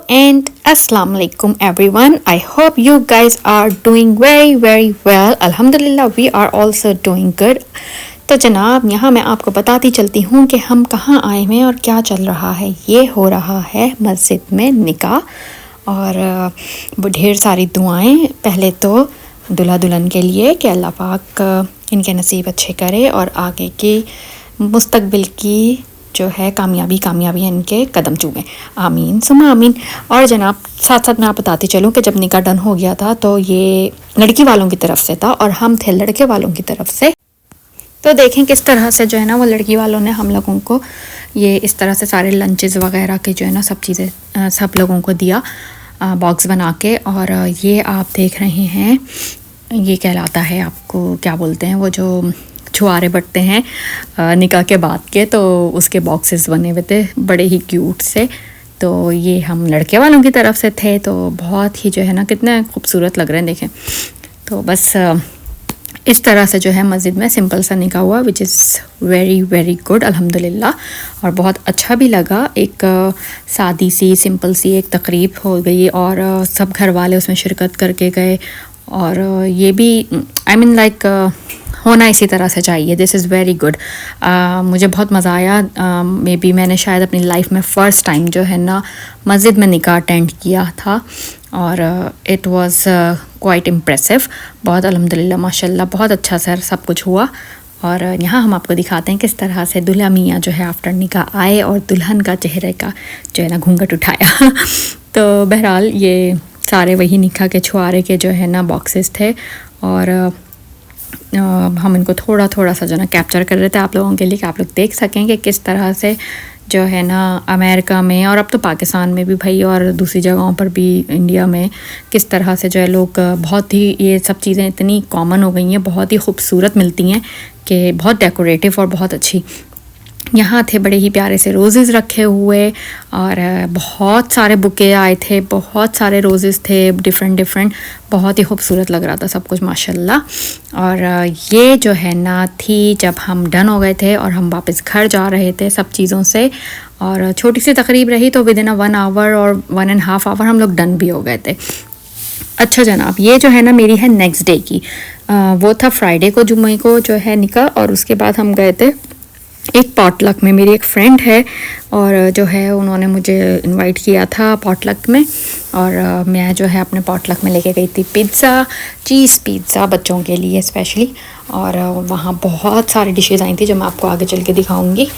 and Assalamu alaikum everyone. I hope you guys are doing very well. Alhamdulillah we are also doing good. तो जनाब यहाँ मैं आपको बताती चलती हूँ कि हम कहाँ आए हैं और क्या चल रहा है। ये हो रहा है मस्जिद में निकाह और ढेर सारी दुआएं पहले तो दुल्हा दुल्हन के लिए कि अल्लाह पाक इनके नसीब अच्छे करे और आगे की मुस्तकबिल की जो है कामयाबी इनके कदम चूमें। आमीन सुमा आमीन। और जनाब साथ साथ मैं आप बताती चलूँ कि जब निकाह डन हो गया था तो ये लड़की वालों की तरफ से था और हम थे लड़के वालों की तरफ से। तो देखें किस तरह से जो है ना वो लड़की वालों ने हम लोगों को ये इस तरह से सारे लंचेस वगैरह के जो है ना सब चीज़ें सब लोगों को दिया बॉक्स बना के। और ये आप देख रहे हैं ये कहलाता है, आपको क्या बोलते हैं, वो जो छुआरे बटते हैं निकाह के बाद के, तो उसके बॉक्सेस बने हुए थे बड़े ही क्यूट से। तो ये हम लड़के वालों की तरफ से थे तो बहुत ही जो है ना कितने खूबसूरत लग रहे हैं देखें। तो बस इस तरह से जो है मस्जिद में सिंपल सा निकाह हुआ विच इज़ वेरी गुड अल्हम्दुलिल्लाह। और बहुत अच्छा भी लगा। एक सादी सी सिंपल सी एक तकरीब हो गई और सब घर वाले उसमें शिरकत करके गए। और ये भी आई मीन लाइक होना इसी तरह से चाहिए। This is very good. मुझे बहुत मज़ा आया। मे बी मैंने शायद अपनी लाइफ में फ़र्स्ट टाइम जो है ना मस्जिद में निकाह अटेंड किया था और इट वाज क्वाइट इम्प्रेसिव। बहुत अल्हम्दुलिल्लाह माशाल्लाह बहुत अच्छा सर सब कुछ हुआ। और यहाँ हम आपको दिखाते हैं किस तरह से दुल्हा मियाँ जो है आफ्टर निकाह आए और दुल्हन का चेहरे का जो है ना घूंघट उठाया। तो बहरहाल ये सारे वही निकाह के छुआरे के जो है ना बॉक्सेस थे और हम इनको थोड़ा सा जो ना कैप्चर कर रहे थे आप लोगों के लिए कि आप लोग देख सकें कि किस तरह से जो है ना अमेरिका में और अब तो पाकिस्तान में भी भाई और दूसरी जगहों पर भी इंडिया में किस तरह से जो है लोग बहुत ही ये सब चीज़ें इतनी कॉमन हो गई हैं, बहुत ही खूबसूरत मिलती हैं कि बहुत डेकोरेटिव और बहुत अच्छी। यहाँ थे बड़े ही प्यारे से रोज़ेज़ रखे हुए और बहुत सारे बुके आए थे, बहुत सारे रोज़ेज़ थे डिफरेंट। बहुत ही खूबसूरत लग रहा था सब कुछ माशाल्लाह। और ये जो है ना थी जब हम डन हो गए थे और हम वापस घर जा रहे थे सब चीज़ों से। और छोटी सी तकरीब रही तो विद इन 1 आवर और 1.5 आवर हम लोग डन भी हो गए थे। अच्छा जनाब ये जो है ना मेरी है नेक्स्ट डे की। वो था फ्राइडे को जुम्मे को जो है निकाह और उसके बाद हम गए थे एक पॉटलक में। मेरी एक फ्रेंड है और जो है उन्होंने मुझे इनवाइट किया था पॉटलक में और मैं जो है अपने पॉटलक में लेके गई थी चीज़ पिज़्ज़ा बच्चों के लिए स्पेशली। और वहाँ बहुत सारी डिशेस आई थी जो मैं आपको आगे चल के दिखाऊंगी।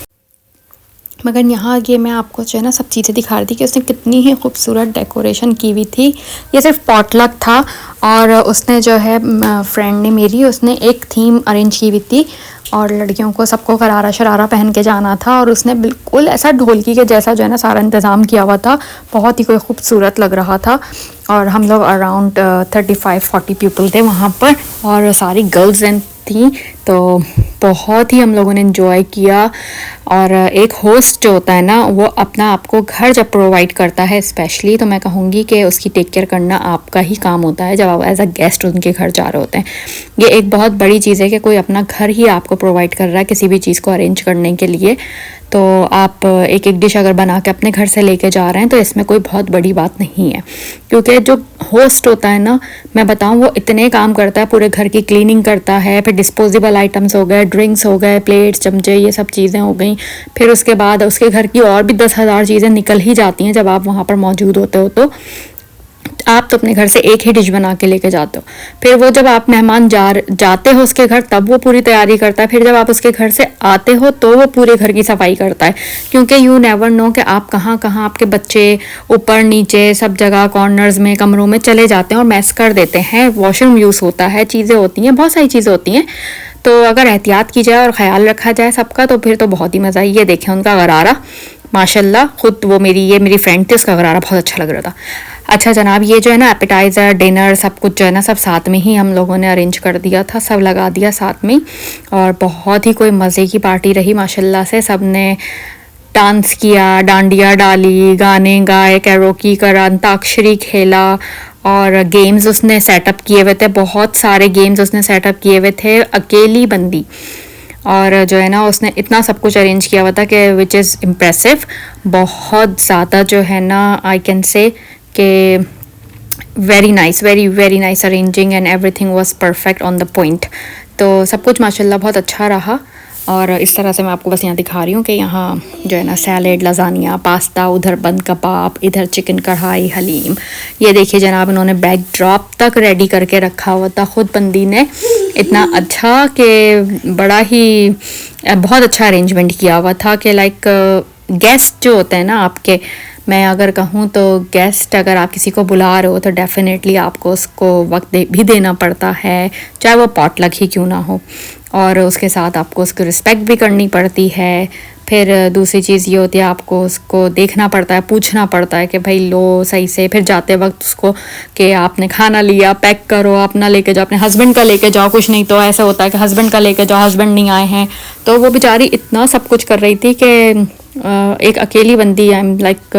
मगर यहाँ ये मैं आपको जो है ना सब चीज़ें दिखा रही थी कि उसने कितनी ही खूबसूरत डेकोरेशन की हुई थी। ये सिर्फ पॉटलक था और उसने जो है फ्रेंड ने मेरी उसने एक थीम अरेंज की हुई थी और लड़कियों को सबको करारा शरारा पहन के जाना था और उसने बिल्कुल ऐसा ढोलकी के जैसा जो है ना सारा इंतज़ाम किया हुआ था। बहुत ही कोई खूबसूरत लग रहा था। और हम लोग अराउंड 35-40 पीपल थे वहाँ पर और सारी गर्ल्स थी तो बहुत ही हम लोगों ने एंजॉय किया। और एक होस्ट जो होता है ना वो अपना आपको घर जब प्रोवाइड करता है स्पेशली तो मैं कहूँगी कि उसकी टेक केयर करना आपका ही काम होता है जब आप एज अ गेस्ट उनके घर जा रहे होते हैं। ये एक बहुत बड़ी चीज़ है कि कोई अपना घर ही आपको प्रोवाइड कर रहा है किसी भी चीज़ को अरेंज करने के लिए। तो आप एक डिश अगर बना के अपने घर से लेके जा रहे हैं तो इसमें कोई बहुत बड़ी बात नहीं है, क्योंकि जो होस्ट होता है ना मैं बताऊं वो इतने काम करता है, पूरे घर की क्लीनिंग करता है, फिर डिस्पोजेबल आइटम्स हो गए, ड्रिंक्स हो गए, प्लेट्स चमचे ये सब चीज़ें हो गई। फिर उसके बाद उसके घर की और भी 10,000 चीज़ें निकल ही जाती हैं जब आप वहाँ पर मौजूद होते हो। तो आप तो अपने घर से एक ही डिश बना के लेके जाते हो, फिर वो जब आप मेहमान जाते हो उसके घर तब वो पूरी तैयारी करता है, फिर जब आप उसके घर से आते हो तो वो पूरे घर की सफाई करता है। क्योंकि यू नेवर नो कि आप कहाँ आपके बच्चे ऊपर नीचे सब जगह कॉर्नर्स में कमरों में चले जाते हैं और मैस कर देते हैं। वॉशरूम यूज़ होता है, चीज़ें होती हैं, बहुत सारी चीज़ें होती हैं। तो अगर एहतियात की जाए और ख्याल रखा जाए सबका तो फिर तो बहुत ही मज़ा। ये देखें उनका गरारा माशाल्लाह, खुद वो मेरी फ्रेंड थी उसका गरारा बहुत अच्छा लग रहा था। अच्छा जनाब ये जो है ना एपेटाइज़र डिनर सब कुछ जो है ना सब साथ में ही हम लोगों ने अरेंज कर दिया था, सब लगा दिया साथ में। और बहुत ही कोई मज़े की पार्टी रही माशाल्लाह से। सब ने डांस किया, डांडिया डाली, गाने गाए, कैरोकी करा, अंताक्षरी खेला और गेम्स उसने सेटअप किए हुए थे, बहुत सारे गेम्स उसने सेटअप किए हुए थे, अकेली बंदी। और जो है ना उसने इतना सब कुछ अरेंज किया हुआ था कि विच इज़ इम्प्रेसिव, बहुत ज़्यादा जो है ना आई कैन से कि very nice, very nice arranging and everything was perfect on the point. तो सब कुछ माशाल्लाह बहुत अच्छा रहा। और इस तरह से मैं आपको बस यहाँ दिखा रही हूँ कि यहाँ जो है ना सैलेड, लजानिया, पास्ता, उधर बंद कबाब, इधर चिकन कढ़ाई, हलीम। ये देखिए जनाब इन्होंने बैक ड्रॉप तक रेडी करके रखा हुआ था खुद बंदी ने, इतना अच्छा कि बड़ा ही बहुत अच्छा अरेंजमेंट किया हुआ था कि लाइक गेस्ट जो होते हैं ना आपके, मैं अगर कहूँ तो गेस्ट अगर आप किसी को बुला रहे हो तो डेफिनेटली आपको उसको वक्त भी देना पड़ता है, चाहे वो पॉटलक ही क्यों ना हो, और उसके साथ आपको उसको रिस्पेक्ट भी करनी पड़ती है। फिर दूसरी चीज़ ये होती है आपको उसको देखना पड़ता है, पूछना पड़ता है कि भाई लो सही से, फिर जाते वक्त उसको कि आपने खाना लिया, पैक करो, अपना लेके जाओ, अपने हस्बैंड का लेके जाओ, कुछ नहीं तो ऐसा होता है कि हस्बैंड का लेके जाओ, हस्बैंड नहीं आए हैं, तो वो बेचारी इतना सब कुछ कर रही थी कि एक अकेली बंदी, आई एम लाइक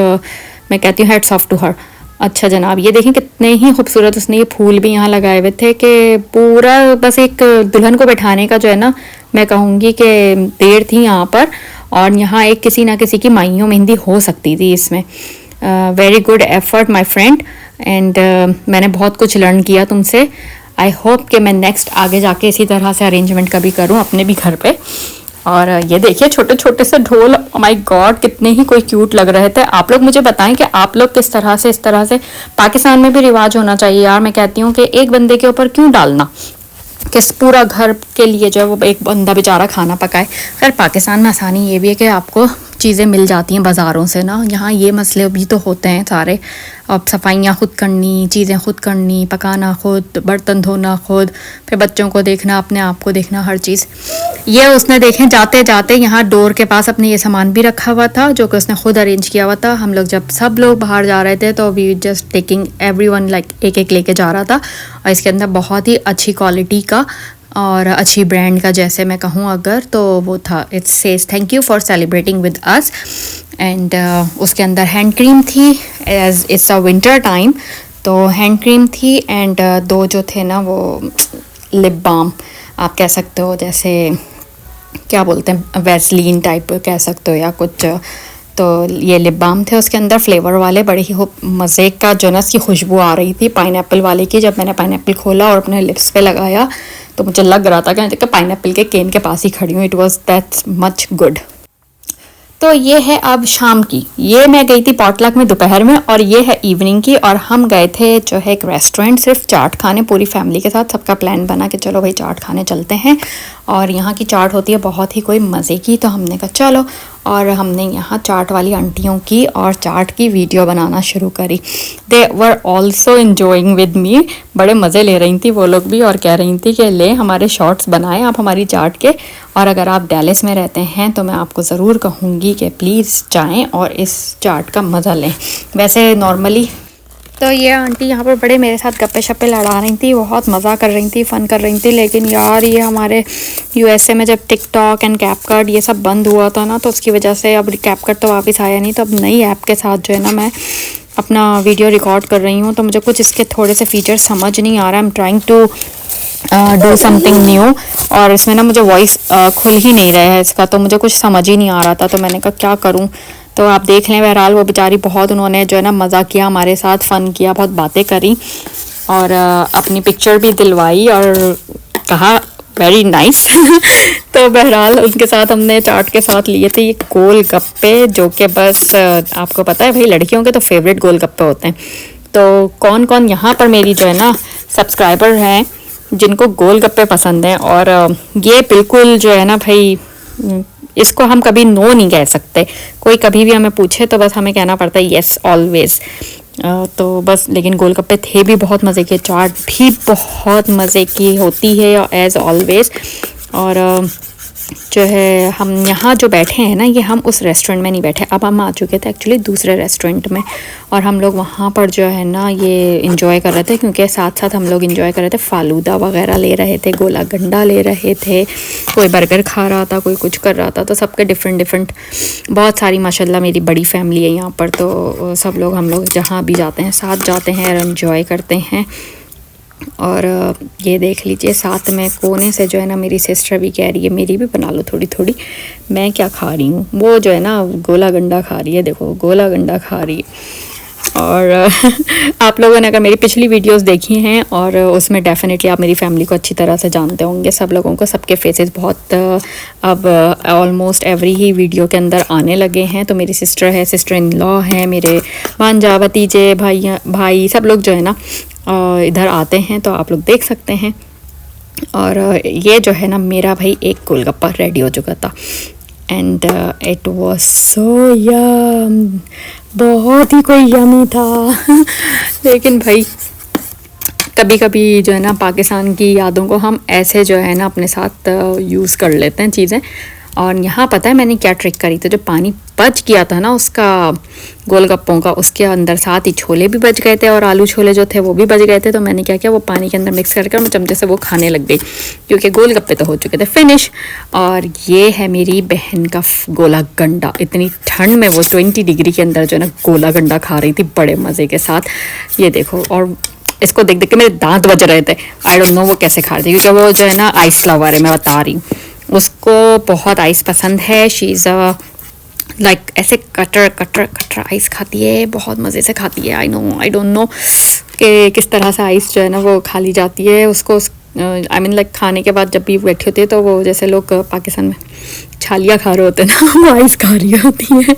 मैं कहती हूँ हेड्स ऑफ टू हर। अच्छा जनाब ये देखें कितने ही खूबसूरत उसने ये फूल भी यहाँ लगाए हुए थे कि पूरा बस एक दुल्हन को बैठाने का जो है ना मैं कहूँगी कि देर थी यहाँ पर, और यहाँ एक किसी ना किसी की माइयों मेहंदी हो सकती थी इसमें। Very good effort my friend, and मैंने बहुत कुछ लर्न किया तुमसे। आई होप कि मैं नेक्स्ट आगे जाके इसी तरह से अरेंजमेंट कभी करूँ अपने भी घर पे। और ये देखिए छोटे छोटे से ढोल, माय गॉड कितने ही कोई क्यूट लग रहे थे। आप लोग मुझे बताएं कि आप लोग किस तरह से, इस तरह से पाकिस्तान में भी रिवाज होना चाहिए यार। मैं कहती हूँ कि एक बंदे के ऊपर क्यों डालना कि पूरा घर के लिए जो है वो एक बंदा बेचारा खाना पकाए। खैर पाकिस्तान में आसानी ये भी है कि आपको चीज़ें मिल जाती हैं बाज़ारों से ना, यहाँ ये मसले भी तो होते हैं सारे। अब सफाइयाँ खुद करनी, चीज़ें खुद करनी, पकाना खुद, बर्तन धोना खुद, फिर बच्चों को देखना, अपने आप को देखना, हर चीज़। ये उसने देखें जाते जाते यहाँ डोर के पास अपने ये सामान भी रखा हुआ था जो कि उसने खुद अरेंज किया हुआ था। हम लोग जब सब लोग बाहर जा रहे थे तो we just taking everyone like एक एक लेके जा रहा था। और इसके अंदर बहुत ही अच्छी क्वालिटी का और अच्छी ब्रांड का, जैसे मैं कहूँ अगर तो वो था, it says thank you for celebrating with us. And उसके अंदर हैंड क्रीम थी, as it's a winter time तो हैंड क्रीम थी, एंड दो जो थे ना वो लिप बाम आप कह सकते हो, जैसे क्या बोलते हैं वैसलीन टाइप कह सकते हो या कुछ, तो ये लिप बाम थे उसके अंदर फ्लेवर वाले, बड़े ही मज़े का जो ना इसकी खुशबू आ रही थी पाइनएप्पल वाले की। जब मैंने पाइनएप्पल खोला और अपने लिप्स पे लगाया तो मुझे लग रहा था कि पाइनएप्पल के केन के पास ही खड़ी हूँ। It was that much good. तो ये है अब शाम की, ये मैं गई थी पॉटलक में दोपहर में, और ये है इवनिंग की। और हम गए थे जो है एक रेस्टोरेंट सिर्फ चाट खाने, पूरी फैमिली के साथ। सबका प्लान बना कि चलो भाई चाट खाने चलते हैं, और यहाँ की चाट होती है बहुत ही कोई मज़े की। तो हमने कहा चलो, और हमने यहाँ चाट वाली आंटियों की और चाट की वीडियो बनाना शुरू करी। They were also enjoying with me, बड़े मज़े ले रही थी वो लोग भी, और कह रही थी कि ले हमारे शॉर्ट्स बनाएं आप हमारी चाट के। और अगर आप डैलस में रहते हैं तो मैं आपको ज़रूर कहूँगी कि प्लीज़ जाएं और इस चाट का मज़ा लें। वैसे नॉर्मली तो ये आंटी यहाँ पर बड़े मेरे साथ गप्पे शप्पे लड़ा रही थी, बहुत मज़ा कर रही थी, फ़न कर रही थी। लेकिन यार ये हमारे यूएसए में जब टिकटॉक एंड कैपकट ये सब बंद हुआ था ना, तो उसकी वजह से अब कैपकट तो वापस आया नहीं, तो अब नई ऐप के साथ जो है ना मैं अपना वीडियो रिकॉर्ड कर रही हूँ। तो मुझे कुछ इसके थोड़े से फीचर्स समझ नहीं आ रहा। I am trying to do something new, और इसमें ना मुझे वॉइस खुल ही नहीं रहा है इसका, तो मुझे कुछ समझ ही नहीं आ रहा था। तो मैंने कहा क्या करूं, तो आप देख लें। बहरहाल वो बेचारी बहुत, उन्होंने जो है ना मज़ा किया हमारे साथ, फ़न किया, बहुत बातें करी, और अपनी पिक्चर भी दिलवाई और कहा वेरी नाइस। तो बहरहाल उनके साथ हमने चाट के साथ लिए थे ये गोल गप्पे, जो कि बस आपको पता है भाई लड़कियों के तो फेवरेट गोल गप्पे होते हैं। तो कौन कौन यहाँ पर मेरी जो है ना सब्सक्राइबर हैं जिनको गोल गप्पे पसंद हैं, और ये बिल्कुल जो है ना भाई इसको हम कभी नो नहीं कह सकते। कोई कभी भी हमें पूछे तो बस हमें कहना पड़ता है येस ऑलवेज। तो बस, लेकिन गोलगप्पे थे भी बहुत मज़े के, चाट भी बहुत मज़े की होती है एज़ ऑलवेज। और जो है हम यहाँ जो बैठे हैं ना, ये हम उस रेस्टोरेंट में नहीं बैठे, अब हम आ चुके थे एक्चुअली दूसरे रेस्टोरेंट में, और हम लोग वहाँ पर जो है ना ये इंजॉय कर रहे थे, क्योंकि साथ साथ हम लोग इंजॉय कर रहे थे, फालूदा वगैरह ले रहे थे, गोला गंडा ले रहे थे, कोई बर्गर खा रहा था, कोई कुछ कर रहा था। तो सबके डिफरेंट बहुत सारी माशाल्लाह मेरी बड़ी फैमिली है यहाँ पर, तो सब लोग हम लोग जहाँ भी जाते हैं साथ जाते हैं और इन्जॉय करते हैं। और ये देख लीजिए साथ में कोने से जो है ना मेरी सिस्टर भी कह रही है मेरी भी बना लो थोड़ी थोड़ी। मैं क्या खा रही हूँ, वो जो है ना गोला गंडा खा रही है, देखो गोला गंडा खा रही है। और आप लोगों ने अगर मेरी पिछली वीडियोस देखी हैं और उसमें डेफिनेटली आप मेरी फैमिली को अच्छी तरह से जानते होंगे, सब लोगों को सबके फेसेस बहुत अब ऑलमोस्ट एवरी ही वीडियो के अंदर आने लगे हैं। तो मेरी सिस्टर है, सिस्टर इन लॉ है, मेरे भांजा भतीजे भाई सब लोग जो है ना इधर आते हैं, तो आप लोग देख सकते हैं। और ये जो है ना मेरा भाई एक गोलगप्पा रेडी हो चुका था एंड इट वॉज सो यम, बहुत ही कोई यमी था। लेकिन भाई कभी कभी जो है ना पाकिस्तान की यादों को हम ऐसे जो है ना अपने साथ यूज़ कर लेते हैं चीज़ें। और यहाँ पता है मैंने क्या ट्रिक करी थी, जो पानी बच गया था ना उसका गोलगप्पों का, उसके अंदर साथ ही छोले भी बच गए थे और आलू छोले जो थे वो भी बच गए थे। तो मैंने क्या किया, वो पानी के अंदर मिक्स करके चमचे से वो खाने लग गई, क्योंकि गोलगप्पे तो हो चुके थे फिनिश। और ये है मेरी बहन का गोला गंडा। इतनी ठंड में वो 20 डिग्री के अंदर जो है ना गोला गंडा खा रही थी बड़े मज़े के साथ। ये देखो, और इसको देख देख के मेरे दांत बज रहे थे। आई डोंट नो वो कैसे खा रही थी, क्योंकि वो जो है ना आइस फ्लावर है, मैं बता रही हूँ, उसको बहुत आइस पसंद है। शी इज़ लाइक ऐसे कटर कटर कटर आइस खाती है, बहुत मज़े से खाती है। आई डोंट नो कि किस तरह से आइस जो है ना वो खा ली जाती है उसको। आई मीन लाइक खाने के बाद जब भी बैठी होती है तो वो जैसे लोग पाकिस्तान में छालियाँ खा रहे होते हैं ना, वो आइस खा रही होती है।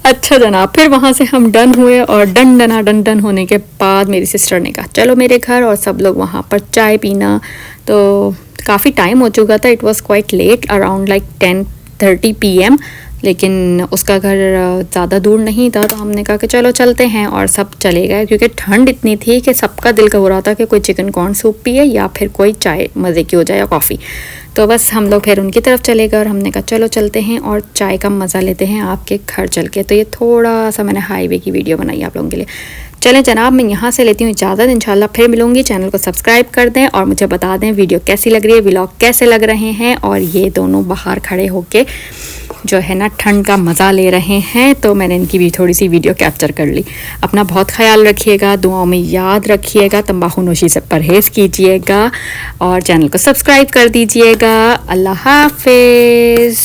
अच्छा जनाब, फिर वहाँ से हम डन हुए और डन होने के बाद मेरी सिस्टर ने कहा चलो मेरे घर, और सब लोग वहाँ पर चाय पीना। तो काफ़ी टाइम हो चुका था, it was quite late, around like 10:30 PM। लेकिन उसका घर ज़्यादा दूर नहीं था, तो हमने कहा कि चलो चलते हैं, और सब चले गए, क्योंकि ठंड इतनी थी कि सबका दिल हो रहा था कि कोई चिकन कॉर्न सूप पिए या फिर कोई चाय मज़े की हो जाए या कॉफ़ी। तो बस हम लोग फिर उनकी तरफ चले गए और हमने कहा चलो चलते हैं और चाय का मज़ा लेते हैं आपके घर चल के। तो ये थोड़ा सा मैंने हाईवे की वीडियो बनाई आप लोगों के लिए। चलें जनाब, मैं यहाँ से लेती हूँ इजाज़त, इंशाल्लाह फिर मिलूँगी। चैनल को सब्सक्राइब कर दें और मुझे बता दें वीडियो कैसी लग रही है, व्लॉग कैसे लग रहे हैं। और ये दोनों बाहर खड़े होके जो है ना ठंड का मज़ा ले रहे हैं, तो मैंने इनकी भी थोड़ी सी वीडियो कैप्चर कर ली। अपना बहुत ख्याल रखिएगा, दुआओं में याद रखिएगा, तंबाकू नोशी से परहेज़ कीजिएगा और चैनल को सब्सक्राइब कर दीजिएगा। अल्लाह हाफिज़।